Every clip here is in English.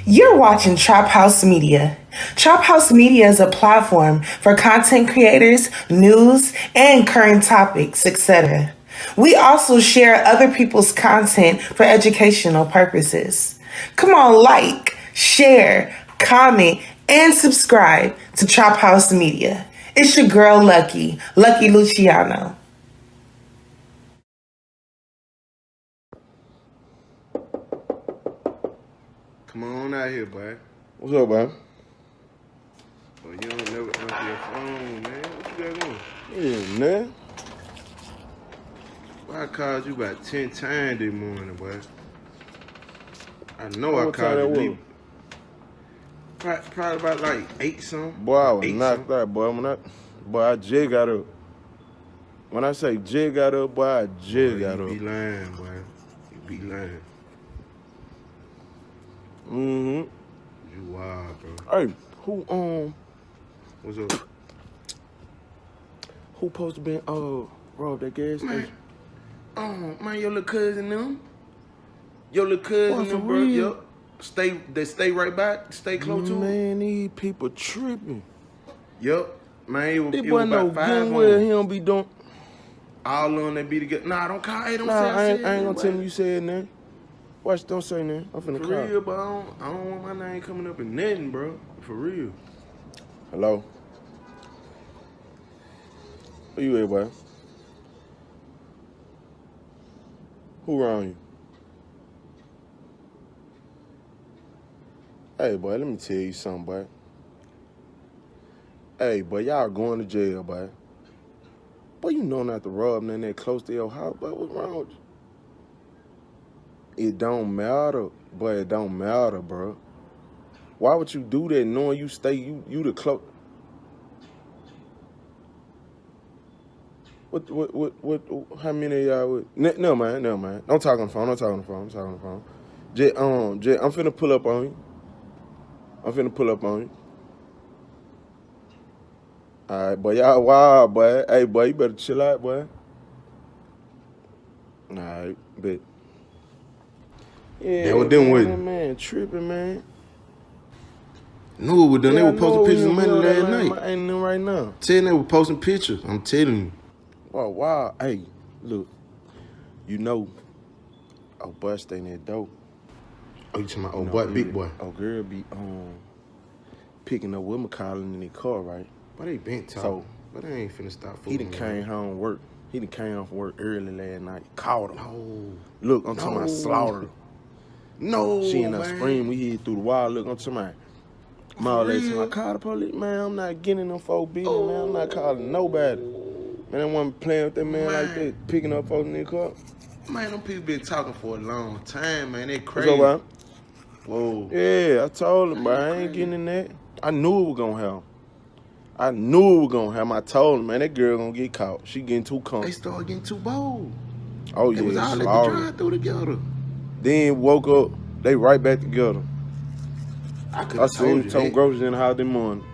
You're watching Trap House Media. Trap House Media is a platform for content creators, news, and current topics, etc. We also share other people's content for educational purposes. Come on, like, share, comment, and subscribe to Trap House Media. It's your girl, Lucky Luciano. Come on out here, boy. What's up, man? Boy, you don't never answer your phone, man. What you got going? Yeah, man. Boy, I called you about 10 times this morning, boy. I know I What called time you. that Probably about like 8 something. Boy, I was knocked out, boy. I just got up. When I say just got up, boy, I just got up. You be lying, boy. You be lying. Mm-hmm. You wild, bro. Hey, What's up? who supposed to be robbed that gas station? Man, your little cousin them. Your little cousin Boy, them, for bro. real? Yup. They stay right back. Stay close to it. Man, these people tripping. Yup. Man, This it boy was know about 5 good on well them. he don't be doing. All of them, they be together. Nah, don't call. Hey, don't say Nah, I ain't said gonna that, tell boy. you said nothing. Watch, don't say nothing. I'm finna For call. real, but I don't want my name coming up in nothing, bro. For real. Hello? Where you at, boy? Who around you? Hey, boy, let me tell you something, boy. Hey, boy, y'all going to jail, boy. Boy, you know not to rob nothing that close to your house, boy. What's wrong with you? It don't matter, boy. It don't matter, bro. Why would you do that knowing you the close? What, how many of y'all with? Never mind. Don't talk on the phone, I'm talking on the phone. Jet, I'm finna pull up on you. All right, boy, y'all wild, boy. Hey, boy, you better chill out, boy. All right, bet. Yeah, That what them with? that man tripping, man. Knew it was done. Yeah, They I were know posting pictures of money that last line, night. I ain't them right now. Telling they were posting pictures. I'm telling you. Oh, wow. Hey, look, you know, boy stay in that dope. Oh, you talking about You know, boy, girl, big boy. Girl be picking up Wilma calling in the car, right? But they been talking. So, but they ain't finna stop he fooling. done came home work. He done came home from work early last night. Called him. No. Look, I'm talking about slaughter. No, She in her man. scream. We hid through the wall. Look, I'm talking about. My old lady, I call the police. Man, I'm not getting them folk business, man. I'm not calling nobody. Man, I wasn't playing with that man like that, picking up folks in their car. Man, them people been talking for a long time, man. They crazy. What's up, man? Whoa. Yeah, I told him, but I ain't getting in that. I knew it was gonna happen. I told him, man, that girl gonna get caught. She getting too comfortable. They started getting too bold. Oh, They was yeah, all at the slaughtered. drive-through together. Then woke up, they right back together. I could I have seen told him you some that. groceries in the house this morning.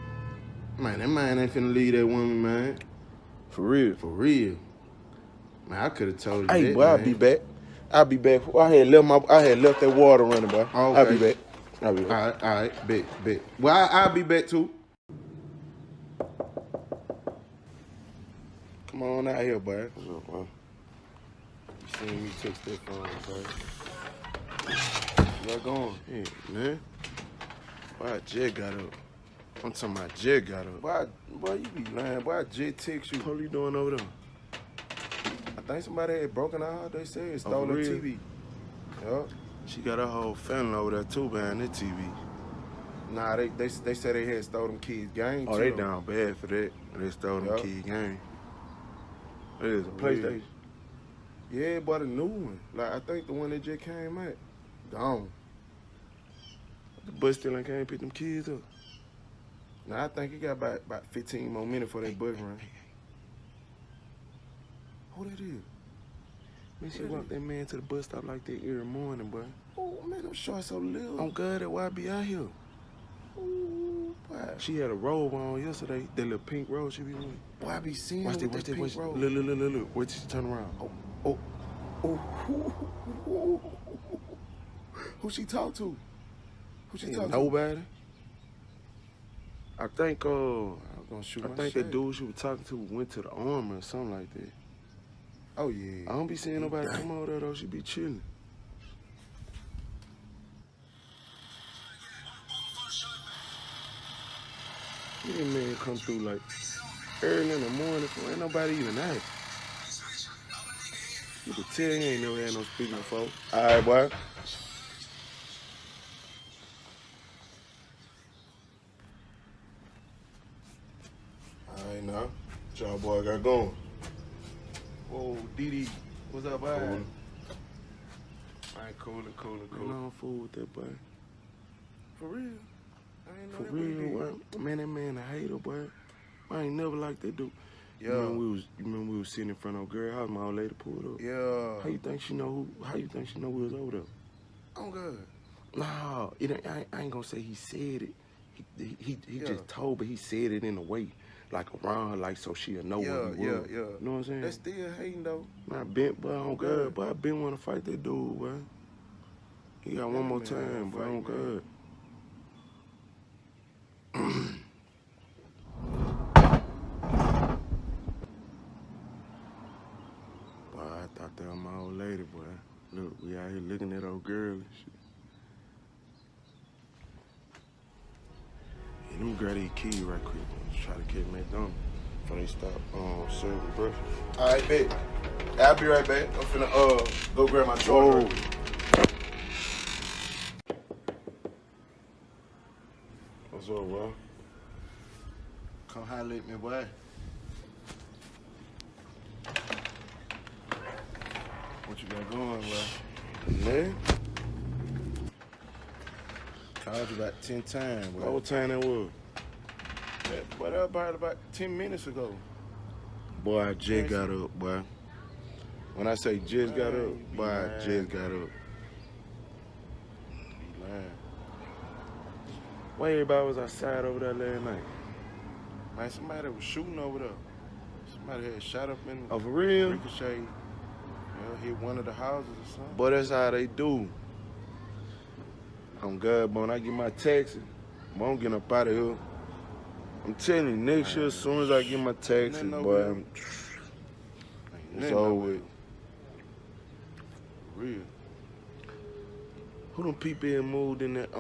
Man, that man ain't finna leave that woman, man. For real. For real. Man, I could have told you Hey, that, boy, man. I'll be back. I had left that water running, boy. Oh, I'll be okay. back. All right, bet. Well, I'll be back too. Come on out here, boy. What's up, boy? You seen me text that phone, boy. Where going? Hey, man. Boy, I just got up. I'm talking about just got up. Boy, you be lying. Boy, I just text you. What are you doing over there? I think somebody had broken her house. They said stole her TV. Yup. She got her whole family over there too behind that TV. Nah, they said they had stole them kids' game. Oh, they down bad for that. They stole them kids' game. It is a PlayStation. Yeah, but a new one. Like, I think the one that just came out, gone. The bus still ain't came pick them kids up. Now, I think he got about 15 more minutes for that bus run. Who that is? Man, she walked that man to the bus stop like that every morning, boy. Oh, man, them shorts so little. I'm glad that why I be out here. Ooh, boy. She had a robe on yesterday, that little pink robe she be wearing. Boy, I be seeing her with that pink robe. Look. Wait till she turn around. Oh. Who she talk to? Who she talking to? Nobody. I think, I think that dude she was talking to went to the army or something like that. Oh, yeah. I don't be seeing nobody come over there, though. She be chilling. Look at that man come through, like, early in the morning. Ain't nobody even at. You can tell he ain't never had no speaking before. All right, boy. All right, now. What y'all boy got going? Whoa, D.D. What's up, boy? Cool. All right, cool. Man, I don't fool with that, boy. For real? I ain't know For that what he real, did. boy. Man, that man a hater, boy. I ain't never liked that dude. Yeah. You remember we was sitting in front of a girl house, my old lady pulled up. Yeah. How you think she know we was over there? I'm good. Nah, I ain't gonna say he said it. He just told, but he said it in a way, like around her, like so she'll know where he was. Yeah. You know what I'm saying? That's still hating, though. Man, on God, but I been wanna fight that dude, boy. He got one more time, boy, on God. Boy, I thought that was my old lady, boy. Look, we out here looking at old girl and shit. Yeah, let me grab these keys right quick. Let's try to catch McDonald's before they stop serving breakfast. All right, bet. I'll be right back. I'm finna go grab my charger. What's up, bro? Come holler at me, boy. What you got going, bro? Man? Called you about 10 times, boy. What time that was? But that was about 10 minutes ago. Boy, I just got up, boy. When I say just got up, boy, I just got up. You lying. Why everybody was outside over there last night? Man, somebody was shooting over there. Somebody had shot up in Oh, for real? ricochet. Hit one of the houses or something. Boy, that's how they do. I'm good, boy. When I get my taxi, boy, I'm getting up out of here. I'm telling you, next year, as soon as I get my taxi, boy, it's over with. Real. Who them people here moved in that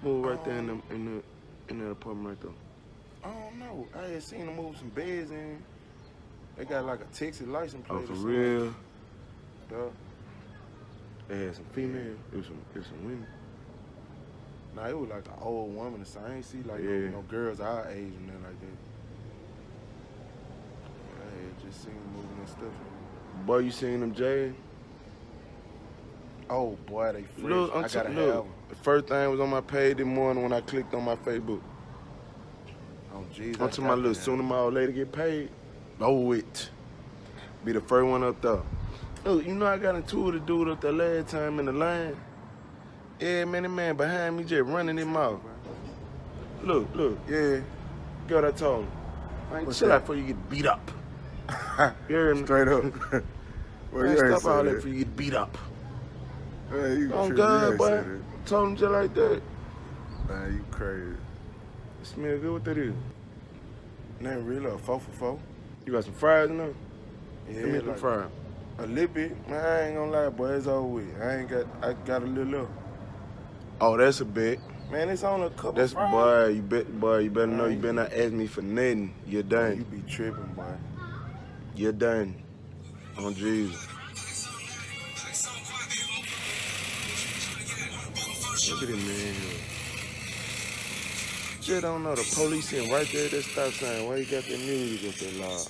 moved right there in the apartment right there? I don't know. I had seen them move some beds in. They got like a Texas license plate. Oh, for or something. real? Duh. They had some females. It was some women. Nah, it was like an old woman or something. I ain't see like no girls our age and nothing like that. I had just seen them moving and stuff. Boy, you seen them, Jay? Oh boy, they fresh. Look, I gotta have look. them. The first thing was on my page this morning when I clicked on my Facebook. Oh jeez. I'm talking about, look, soon as my old lady get paid, over it. Be the first one up there. Look, you know I got into it with a dude up there last time in the line. Yeah, man, that man behind me just running him out. Look, yeah. Girl, I told him. Man, chill out before you get beat up. You heard me? Straight up. Well, man, stop all that before you get beat up. Man, you on God, boy. Told him just like that. Man, you crazy. It smell good. What that is? Nothing really, a 4 for 4. You got some fries in there? Yeah, Give me some fries. A little bit. Man, I ain't gonna lie, boy, it's over with. I got a little. Oh, that's a bet. Man, it's on a couple That's fries. Boy, you better know you better not ask me for nothing. You're done. You be tripping, boy. You're done. On Jesus. Look at him, man. Just don't know the police sitting right there at that stop sign. Why you got that music up there loud?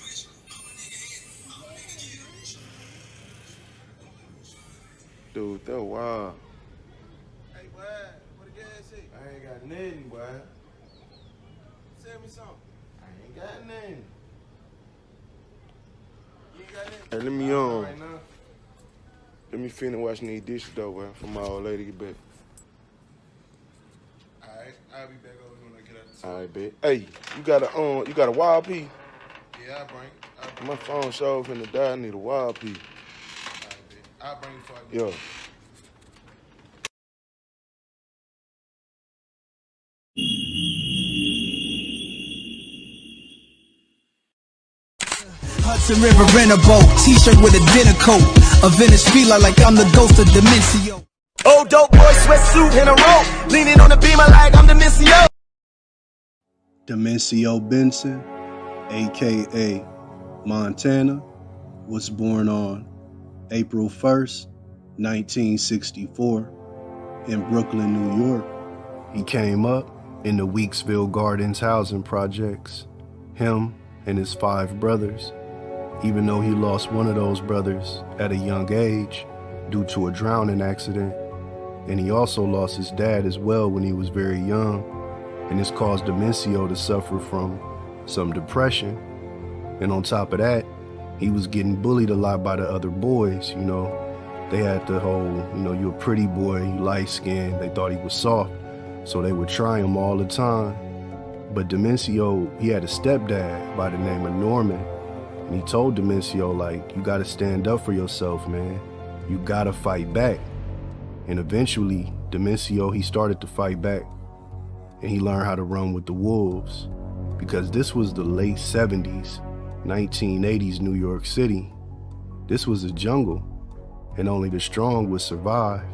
Dude, that wild. Hey, boy, what the gas say? I ain't got nothing, boy. Tell me something. I ain't got nothing. You ain't got nothing? Hey, let me Right now. Let me finish washing these dishes though, boy, for my old lady to get back. Alright, I'll be back over here when I get out the store. Alright, bet. Hey, you got a wild pea? Yeah, I'll bring. My phone show finna die. I need a wild pea. Alright, bet. I'll bring it for you. Yeah. Hudson River rent a boat, t-shirt with a dinner coat, a Venice feeler like I'm the ghost of Domencio. Old dope boy, sweatsuit and a rope, leaning on the beamer like I'm Domencio. Domencio Benson, aka Montana, was born on April 1st, 1964, in Brooklyn, New York. He came up in the Weeksville Gardens housing projects, him and his 5 brothers, even though he lost one of those brothers at a young age due to a drowning accident. And he also lost his dad as well when he was very young, and this caused Domencio to suffer from some depression. And on top of that, he was getting bullied a lot by the other boys, you know. They had the whole, you know, you're a pretty boy, you light-skinned, they thought he was soft, so they would try him all the time. But Domencio, he had a stepdad by the name of Norman, and he told Domencio, like, you gotta stand up for yourself, man. You gotta fight back. And eventually, Domencio, he started to fight back, and he learned how to run with the wolves, because this was the late 70s, 1980s New York City. This was a jungle, and only the strong would survive.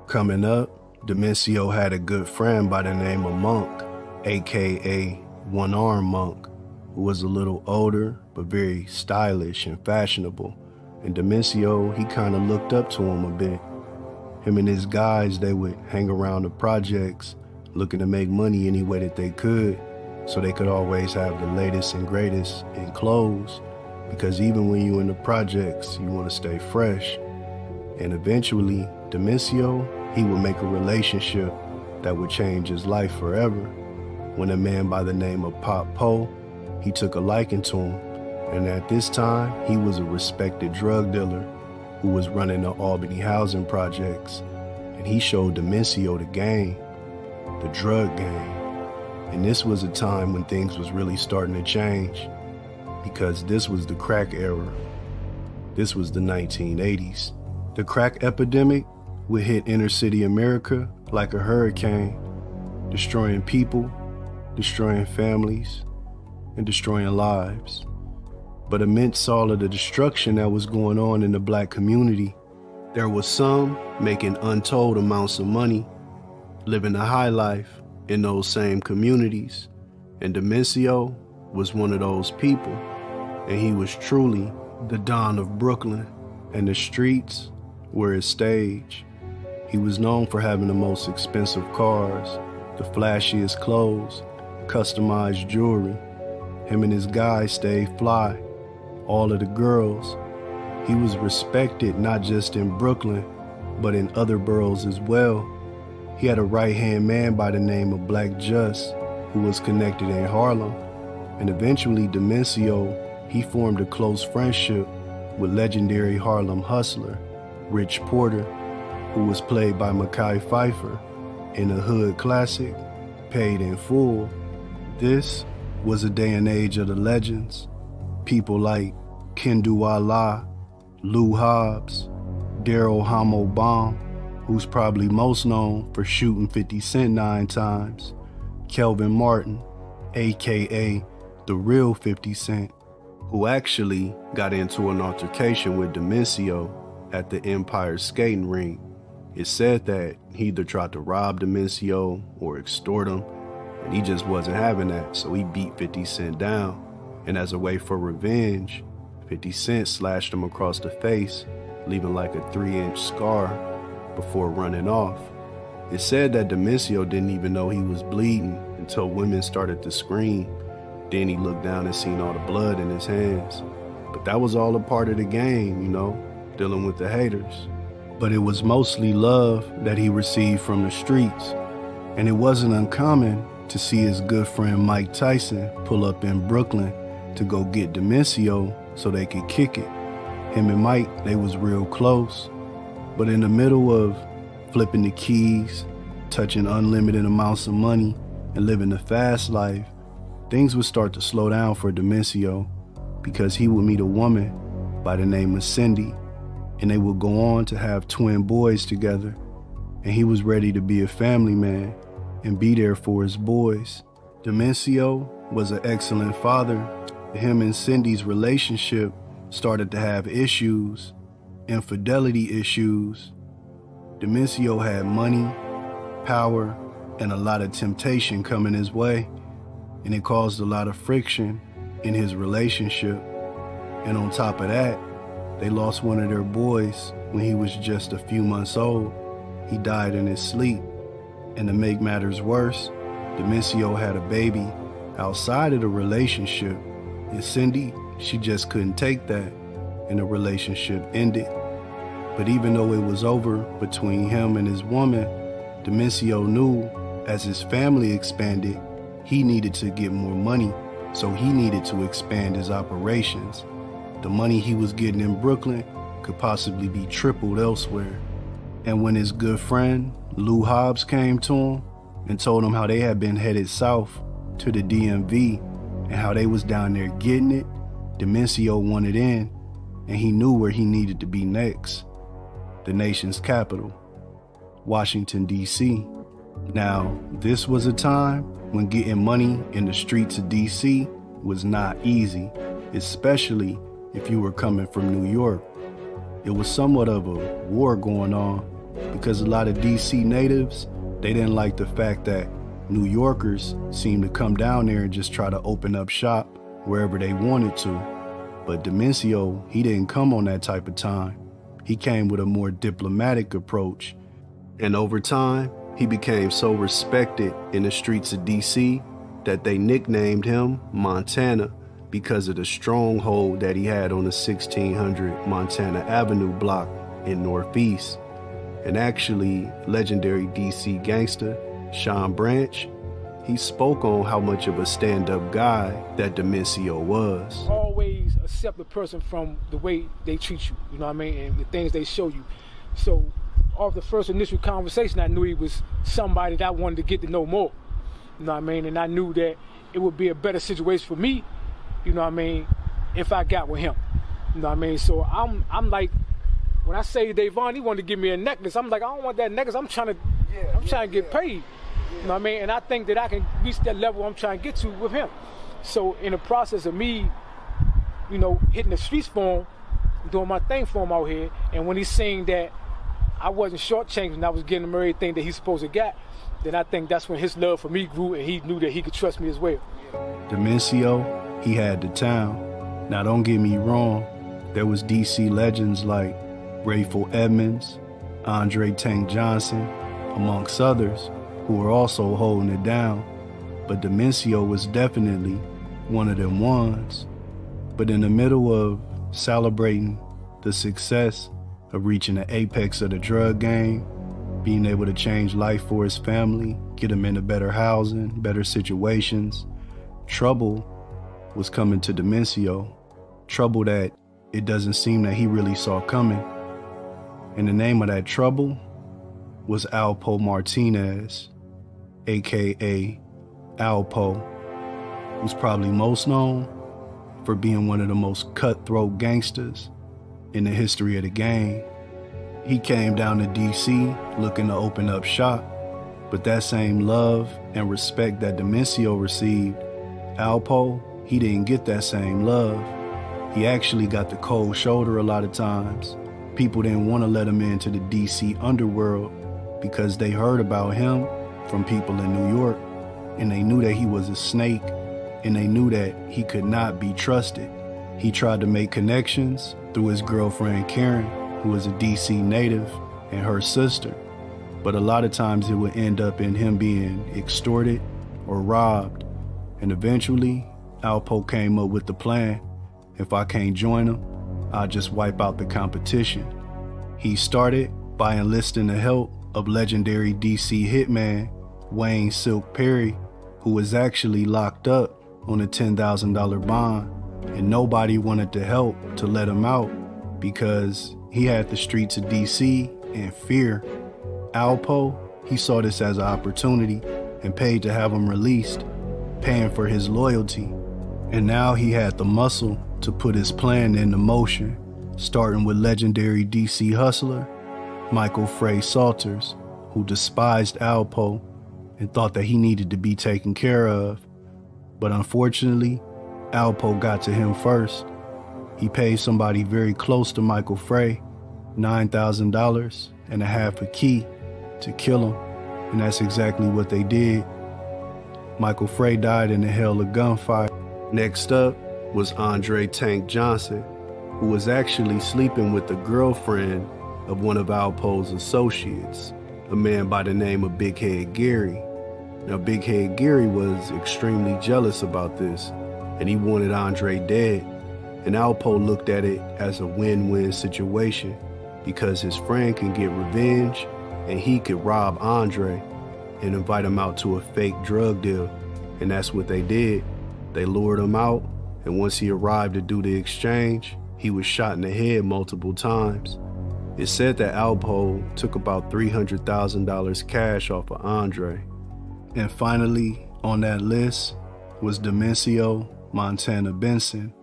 Coming up, Domencio had a good friend by the name of Monk, aka One Arm Monk, who was a little older, but very stylish and fashionable. And Domencio, he kind of looked up to him a bit. Him and his guys, they would hang around the projects, looking to make money any way that they could, so they could always have the latest and greatest in clothes, because even when you're in the projects, you want to stay fresh. And eventually, Domencio, he would make a relationship that would change his life forever, when a man by the name of Pop Poe, he took a liking to him. And at this time, he was a respected drug dealer who was running the Albany housing projects. And he showed Domencio the game, the drug game. And this was a time when things was really starting to change, because this was the crack era. This was the 1980s. The crack epidemic would hit inner city America like a hurricane, destroying people, destroying families, and destroying lives. But amidst all of the destruction that was going on in the black community, there was some making untold amounts of money, living a high life in those same communities. And Domencio was one of those people, and he was truly the Don of Brooklyn, and the streets were his stage. He was known for having the most expensive cars, the flashiest clothes, customized jewelry. Him and his guys stayed fly. All of the girls. He was respected not just in Brooklyn, but in other boroughs as well. He had a right-hand man by the name of Black Just, who was connected in Harlem. And eventually Domencio, he formed a close friendship with legendary Harlem hustler, Rich Porter, who was played by Mekhi Phifer in the hood classic, Paid in Full. This was a day and age of the legends. People like Kendu Allah, Lou Hobbs, Daryl Hamo Baum, who's probably most known for shooting 50 Cent 9 times, Kelvin Martin, aka the real 50 Cent, who actually got into an altercation with Domencio at the Empire skating rink. It said that he either tried to rob Domencio or extort him, and he just wasn't having that, so he beat 50 Cent down. And as a way for revenge, 50 Cent slashed him across the face, leaving like a 3-inch scar before running off. It said that Domencio didn't even know he was bleeding until women started to scream. Then he looked down and seen all the blood in his hands. But that was all a part of the game, you know, dealing with the haters. But it was mostly love that he received from the streets. And it wasn't uncommon to see his good friend Mike Tyson pull up in Brooklyn to go get Domencio so they could kick it. Him and Mike, they was real close. But in the middle of flipping the keys, touching unlimited amounts of money, and living the fast life, things would start to slow down for Domencio, because he would meet a woman by the name of Cindy, and they would go on to have twin boys together. And he was ready to be a family man and be there for his boys. Domencio was an excellent father. Him and Cindy's relationship started to have issues, infidelity issues. Domencio had money, power, and a lot of temptation coming his way, and it caused a lot of friction in his relationship. And on top of that, they lost one of their boys when he was just a few months old. He died in his sleep. And to make matters worse, Domencio had a baby outside of the relationship, and Cindy, she just couldn't take that, and the relationship ended. But even though it was over between him and his woman, Domencio knew as his family expanded, he needed to get more money, so he needed to expand his operations. The money he was getting in Brooklyn could possibly be tripled elsewhere. And when his good friend, Lou Hobbs, came to him and told him how they had been headed south to the DMV and how they was down there getting it, Domencio wanted in, and he knew where he needed to be next. The nation's capital, Washington, D.C. Now, this was a time when getting money in the streets of D.C. was not easy, especially if you were coming from New York. It was somewhat of a war going on because a lot of D.C. natives, they didn't like the fact that New Yorkers seemed to come down there and just try to open up shop wherever they wanted to. But Domencio, he didn't come on that type of time. He came with a more diplomatic approach. And over time, he became so respected in the streets of D.C. that they nicknamed him Montana because of the stronghold that he had on the 1600 Montana Avenue block in Northeast. And actually, legendary D.C. gangster Sean Branch, he spoke on how much of a stand-up guy that Domencio was. Always accept a person from the way they treat you, you know what I mean, and the things they show you. So off the first initial conversation, I knew he was somebody that I wanted to get to know more, you know what I mean, and I knew that it would be a better situation for me, you know what I mean, if I got with him, you know what I mean. So I'm like, when I say D.Cbeyond, he wanted to give me a necklace, I'm like, I don't want that necklace, I'm trying to get paid. You know what I mean? And I think that I can reach that level I'm trying to get to with him. So in the process of me, you know, hitting the streets for him, doing my thing for him out here, and when he's saying that I wasn't shortchanged and I was getting him everything that he's supposed to get, then I think that's when his love for me grew and he knew that he could trust me as well. Domencio, he had the town. Now don't get me wrong, there was DC legends like Rayful Edmonds, Andre Tank Johnson, amongst others, who were also holding it down, but Domencio was definitely one of them ones. But in the middle of celebrating the success of reaching the apex of the drug game, being able to change life for his family, get him into better housing, better situations, trouble was coming to Domencio, trouble that it doesn't seem that he really saw coming. And the name of that trouble was Alpo Martinez, aka Alpo, who's probably most known for being one of the most cutthroat gangsters in the history of the game. He came down to DC looking to open up shop, but that same love and respect that Domencio received, Alpo, he didn't get that same love. He actually got the cold shoulder a lot of times. People didn't want to let him into the DC underworld because they heard about him from people in New York, and they knew that he was a snake, and they knew that he could not be trusted. He tried to make connections through his girlfriend Karen, who was a DC native, and her sister, but a lot of times it would end up in him being extorted or robbed. And eventually, Alpo came up with the plan: if I can't join him, I'll just wipe out the competition. He started by enlisting the help of legendary DC hitman Wayne Silk Perry, who was actually locked up on a $10,000 bond, and nobody wanted to help to let him out because he had the streets of DC in fear. Alpo, he saw this as an opportunity and paid to have him released, paying for his loyalty. And now he had the muscle to put his plan into motion, starting with legendary DC hustler Michael Frey Salters, who despised Alpo and thought that he needed to be taken care of. But unfortunately, Alpo got to him first. He paid somebody very close to Michael Frey $9,000 and a half a key to kill him, and that's exactly what they did. Michael Frey died in a hail of gunfire. Next up was Andre Tank Johnson, who was actually sleeping with the girlfriend of one of Alpo's associates, a man by the name of Big Head Gary. Now, Big Head Gary was extremely jealous about this, and he wanted Andre dead. And Alpo looked at it as a win-win situation because his friend can get revenge and he could rob Andre and invite him out to a fake drug deal. And that's what they did. They lured him out, and once he arrived to do the exchange, he was shot in the head multiple times. It's said that Alpo took about $300,000 cash off of Andre. And finally, on that list was Domencio Montana Benson,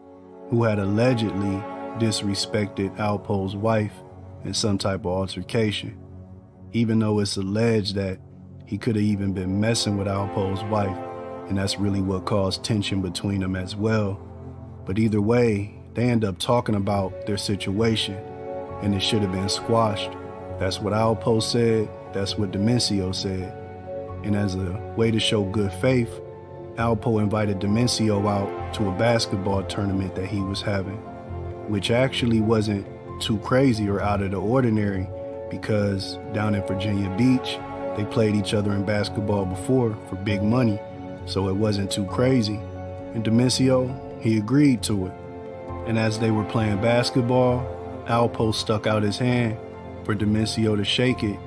who had allegedly disrespected Alpo's wife in some type of altercation, even though it's alleged that he could have even been messing with Alpo's wife, and that's really what caused tension between them as well. But either way, they end up talking about their situation, and it should have been squashed. That's what Alpo said, that's what Domencio said. And as a way to show good faith, Alpo invited Domencio out to a basketball tournament that he was having, which actually wasn't too crazy or out of the ordinary because down in Virginia Beach, they played each other in basketball before for big money, so it wasn't too crazy. And Domencio, he agreed to it. And as they were playing basketball, Alpo stuck out his hand for Domencio to shake it,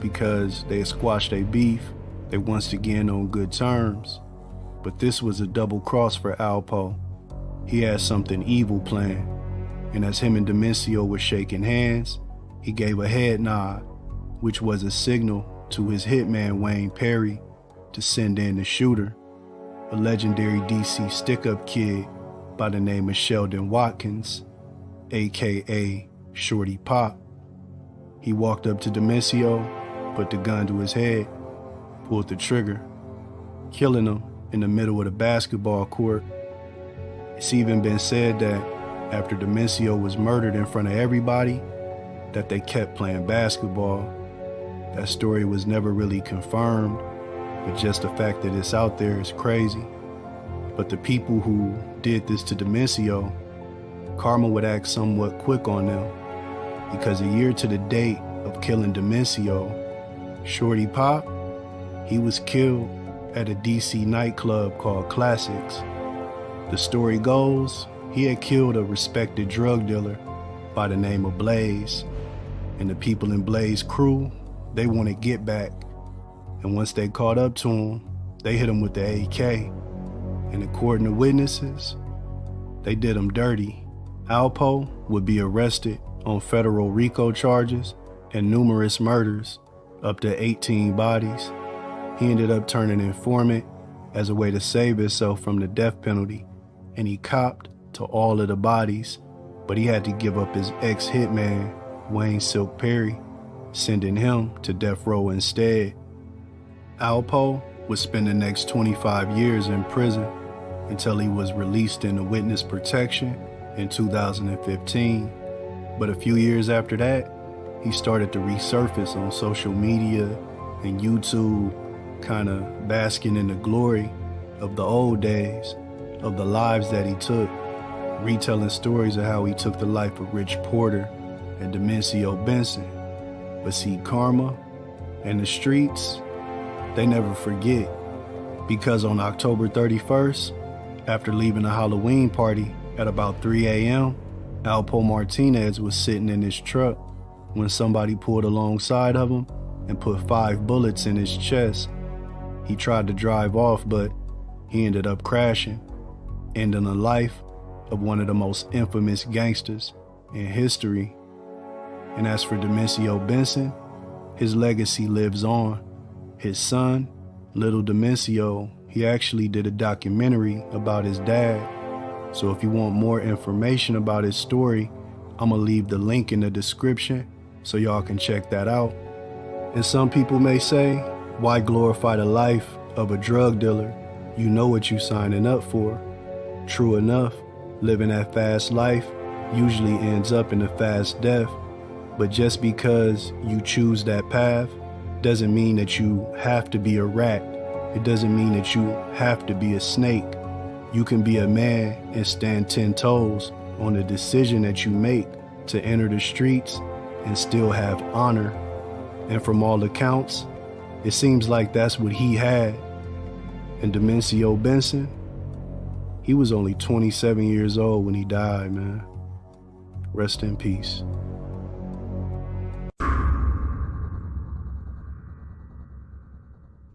because they had squashed their beef. They once again on good terms. But this was a double cross for Alpo. He had something evil planned. And as him and Domencio were shaking hands, he gave a head nod, which was a signal to his hitman Wayne Perry to send in the shooter, a legendary DC stick-up kid by the name of Sheldon Watkins, aka Shorty Pop. He walked up to Domencio, put the gun to his head, pulled the trigger, killing him in the middle of the basketball court. It's even been said that after Domencio was murdered in front of everybody, that they kept playing basketball. That story was never really confirmed, but just the fact that it's out there is crazy. But the people who did this to Domencio, karma would act somewhat quick on them, because a year to the date of killing Domencio, Shorty Pop, he was killed at a DC nightclub called Classics. The story goes, he had killed a respected drug dealer by the name of Blaze, and the people in Blaze's crew, they wanted get back. And once they caught up to him, they hit him with the AK. And according to witnesses, they did him dirty. Alpo would be arrested on federal RICO charges and numerous murders, up to 18 bodies. He ended up turning informant as a way to save himself from the death penalty, and he copped to all of the bodies, but he had to give up his ex-hitman, Wayne Silk Perry, sending him to death row instead. Alpo would spend the next 25 years in prison until he was released into witness protection in 2015. But a few years after that, he started to resurface on social media and YouTube, kind of basking in the glory of the old days, of the lives that he took, retelling stories of how he took the life of Rich Porter and Domencio Benson. But see, karma and the streets, they never forget, because on October 31st, after leaving a Halloween party at about 3 a.m., Alpo Martinez was sitting in his truck when somebody pulled alongside of him and put 5 bullets in his chest. He tried to drive off, but he ended up crashing, ending the life of one of the most infamous gangsters in history. And as for Domencio Benson, his legacy lives on. His son, Little Domencio, he actually did a documentary about his dad. So if you want more information about his story, I'm gonna leave the link in the description so y'all can check that out. And some people may say, why glorify the life of a drug dealer? You know what you signing up for. True enough, living that fast life usually ends up in a fast death, but just because you choose that path doesn't mean that you have to be a rat. It doesn't mean that you have to be a snake. You can be a man and stand 10 toes on the decision that you make to enter the streets and still have honor. And from all accounts, it seems like that's what he had. And Domencio Benson, he was only 27 years old when he died, man. Rest in peace.